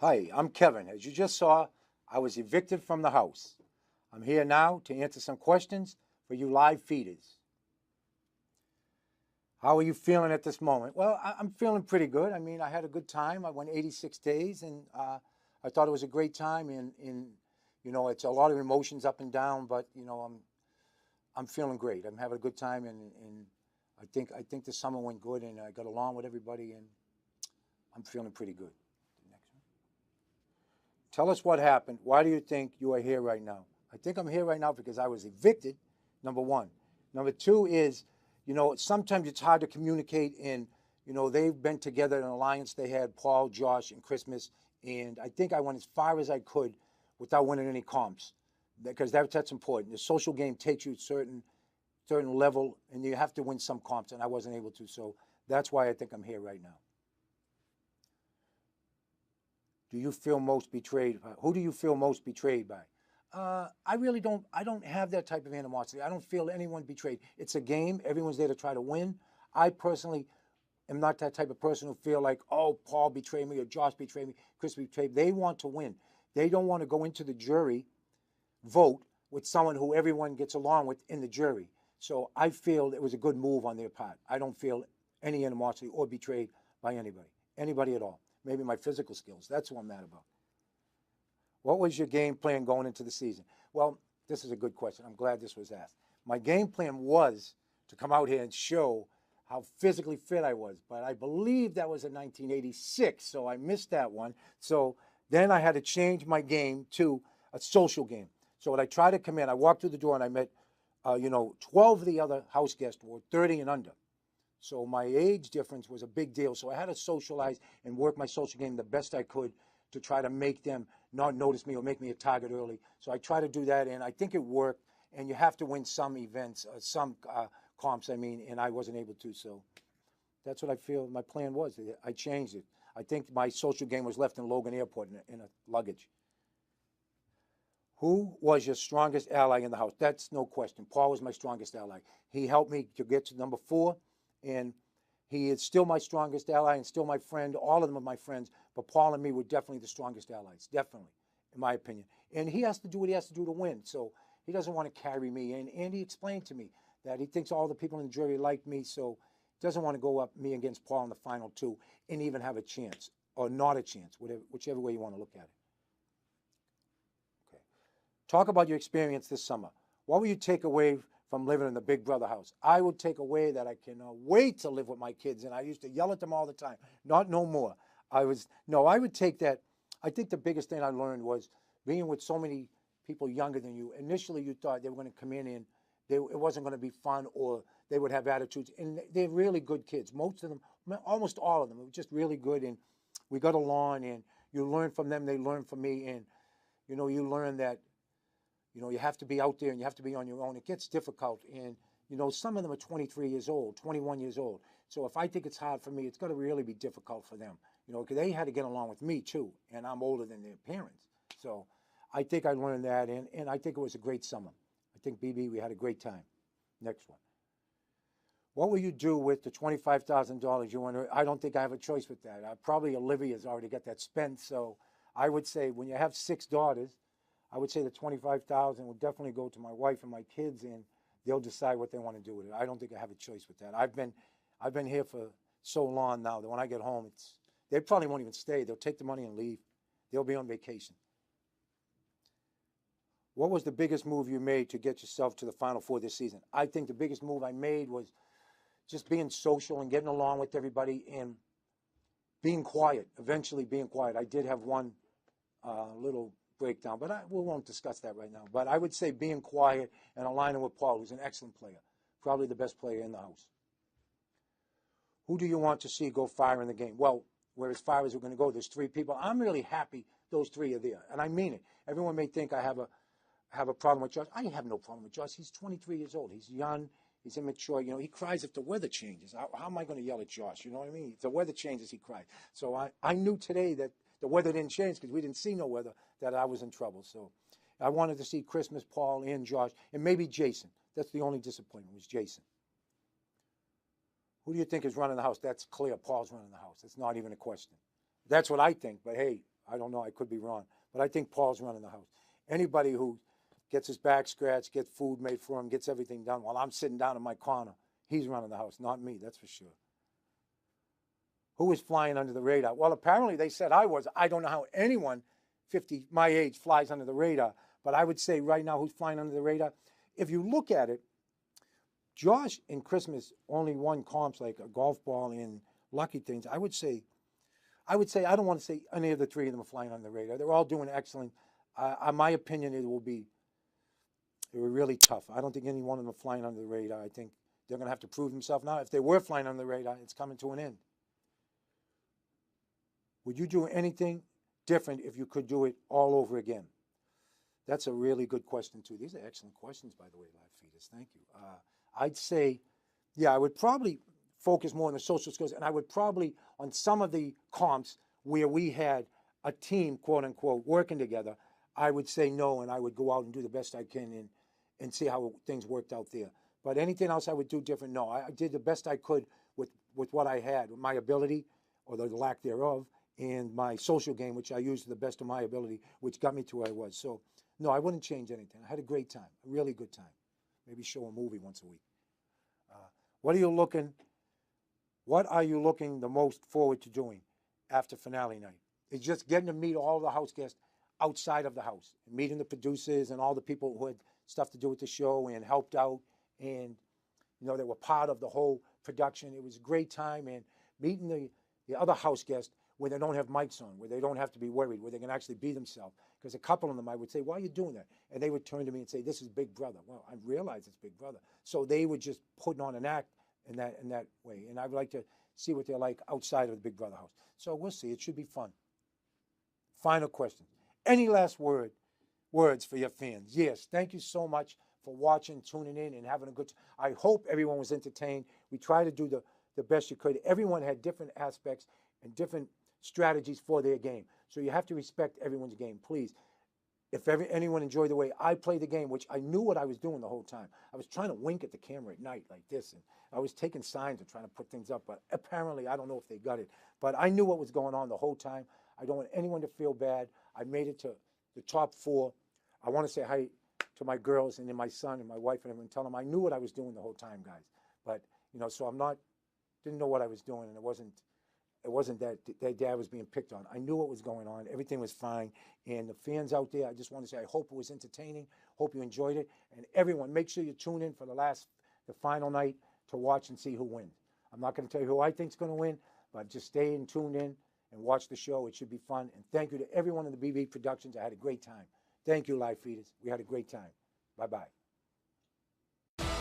Hi, I'm Kevin. As you just saw, I was evicted from the house. I'm here now to answer some questions for you live feeders. How are you feeling at this moment? Well, I'm feeling pretty good. I mean, I had a good time. I went 86 days, and I thought it was a great time. It's a lot of emotions up and down, but I'm feeling great. I'm having a good time, and I think the summer went good, and I got along with everybody, and I'm feeling pretty good. Next one. Tell us what happened. Why do you think you are here right now? I think I'm here right now because I was evicted, number one. Number two is, sometimes it's hard to communicate, and, they've been together in an alliance. They had Paul, Josh, and Christmas, and I think I went as far as I could without winning any comps, because that's important. The social game takes you to a certain level, and you have to win some comps, and I wasn't able to, so that's why I think I'm here right now. Do you feel most betrayed by? Who do you feel most betrayed by? I really don't. I don't have that type of animosity. I don't feel anyone betrayed. It's a game. Everyone's there to try to win. I personally am not that type of person who feel like, oh, Paul betrayed me or Josh betrayed me, Chris betrayed me. They want to win. They don't want to go into the jury vote with someone who everyone gets along with in the jury. So I feel it was a good move on their part. I don't feel any animosity or betrayed by anybody at all. Maybe my physical skills. That's what I'm mad about. What was your game plan going into the season? Well, this is a good question. I'm glad this was asked. My game plan was to come out here and show how physically fit I was, but I believe that was in 1986, so I missed that one. So then I had to change my game to a social game. So when I tried to come in, I walked through the door and I met, 12 of the other house guests were 30 and under. So my age difference was a big deal. So I had to socialize and work my social game the best I could to try to make them not notice me or make me a target early. So I try to do that, and I think it worked. And you have to win some events, some comps, and I wasn't able to. So that's what I feel my plan was. I changed it. I think my social game was left in Logan Airport in a luggage. Who was your strongest ally in the house? That's no question. Paul was my strongest ally. He helped me to get to number 4, and he is still my strongest ally and still my friend. All of them are my friends, but Paul and me were definitely the strongest allies, definitely, in my opinion. And he has to do what he has to do to win, so he doesn't want to carry me. And he explained to me that he thinks all the people in the jury like me, so he doesn't want to go up me against Paul in the final 2 and even have a chance, or not a chance, whichever way you want to look at it. Okay. Talk about your experience this summer. What will you take away from living in the Big Brother house? I would take away that I cannot wait to live with my kids, and I used to yell at them all the time. Not no more. I would take that. I think the biggest thing I learned was being with so many people younger than you. Initially, you thought they were going to come in and it wasn't going to be fun, or they would have attitudes. And they're really good kids. Most of them, almost all of them, were just really good. And we got along, and you learn from them. They learn from me. And, you learn that, you have to be out there and you have to be on your own. It gets difficult. And, some of them are 23 years old, 21 years old. So if I think it's hard for me, it's got to really be difficult for them, because they had to get along with me too. And I'm older than their parents. So I think I learned that. And I think it was a great summer. I think, BB, we had a great time. Next one. What will you do with the $25,000 you want? I don't think I have a choice with that. Probably Olivia's already got that spent. So I would say, when you have 6 daughters, I would say the $25,000 would definitely go to my wife and my kids, and they'll decide what they want to do with it. I don't think I have a choice with that. I've been here for so long now that when I get home, they probably won't even stay. They'll take the money and leave. They'll be on vacation. What was the biggest move you made to get yourself to the Final Four this season? I think the biggest move I made was just being social and getting along with everybody and being quiet, eventually being quiet. I did have one little breakdown, but we won't discuss that right now. But I would say being quiet and aligning with Paul, who's an excellent player, probably the best player in the house. Who do you want to see go far in the game? Well, where as far as we're going to go, there's 3 people. I'm really happy those 3 are there, and I mean it. Everyone may think I have a problem with Josh. I have no problem with Josh. He's 23 years old. He's young. He's immature. He cries if the weather changes. How am I going to yell at Josh? You know what I mean? If the weather changes, he cries. So I knew today that the weather didn't change because we didn't see no weather, that I was in trouble. So I wanted to see Christmas, Paul, and Josh, and maybe Jason. That's the only disappointment, was Jason. Who do you think is running the house? That's clear. Paul's running the house. It's not even a question. That's what I think. But, hey, I don't know. I could be wrong. But I think Paul's running the house. Anybody who gets his back scratched, gets food made for him, gets everything done while I'm sitting down in my corner, he's running the house, not me, that's for sure. Who was flying under the radar? Well, apparently they said I was. I don't know how anyone 50 my age flies under the radar, but I would say right now who's flying under the radar? If you look at it, Josh in Christmas only won comps like a golf ball and Lucky Things. I would say I don't want to say any of the three of them are flying under the radar. They're all doing excellent. My opinion, they were really tough. I don't think any one of them are flying under the radar. I think they're going to have to prove themselves now. If they were flying under the radar, it's coming to an end. Would you do anything different if you could do it all over again? That's a really good question, too. These are excellent questions, by the way, Live Feeders. Thank you. I'd say, yeah, I would probably focus more on the social skills, and I would probably, on some of the comps where we had a team, quote unquote, working together, I would say no, and I would go out and do the best I can and see how things worked out there. But anything else I would do different, no. I did the best I could with what I had, with my ability, or the lack thereof, and my social game, which I used to the best of my ability, which got me to where I was. So, no, I wouldn't change anything. I had a great time, a really good time. Maybe show a movie once a week. What are you looking the most forward to doing after finale night? It's just getting to meet all the house guests outside of the house, meeting the producers and all the people who had stuff to do with the show and helped out, and they were part of the whole production. It was a great time, and meeting the other house guests where they don't have mics on, where they don't have to be worried, where they can actually be themselves. Because a couple of them, I would say, why are you doing that? And they would turn to me and say, this is Big Brother. Well, I realize it's Big Brother. So they were just putting on an act in that way. And I'd like to see what they're like outside of the Big Brother house. So we'll see. It should be fun. Final question. Any last words for your fans? Yes, thank you so much for watching, tuning in, and having a good time. I hope everyone was entertained. We tried to do the best you could. Everyone had different aspects and different strategies for their game. So you have to respect everyone's game, please. If anyone enjoyed the way I played the game, which I knew what I was doing the whole time. I was trying to wink at the camera at night like this, and I was taking signs and trying to put things up, but apparently I don't know if they got it. But I knew what was going on the whole time. I don't want anyone to feel bad. I made it to the top 4. I want to say hi to my girls and then my son and my wife and everyone, tell them I knew what I was doing the whole time, guys. But, so didn't know what I was doing, and it wasn't that their dad was being picked on. I knew what was going on. Everything was fine. And the fans out there, I just want to say I hope it was entertaining. Hope you enjoyed it. And everyone, make sure you tune in for the final night to watch and see who wins. I'm not going to tell you who I think is going to win, but just stay and tune in and watch the show. It should be fun. And thank you to everyone in the BB Productions. I had a great time. Thank you, Live Feeders. We had a great time. Bye-bye.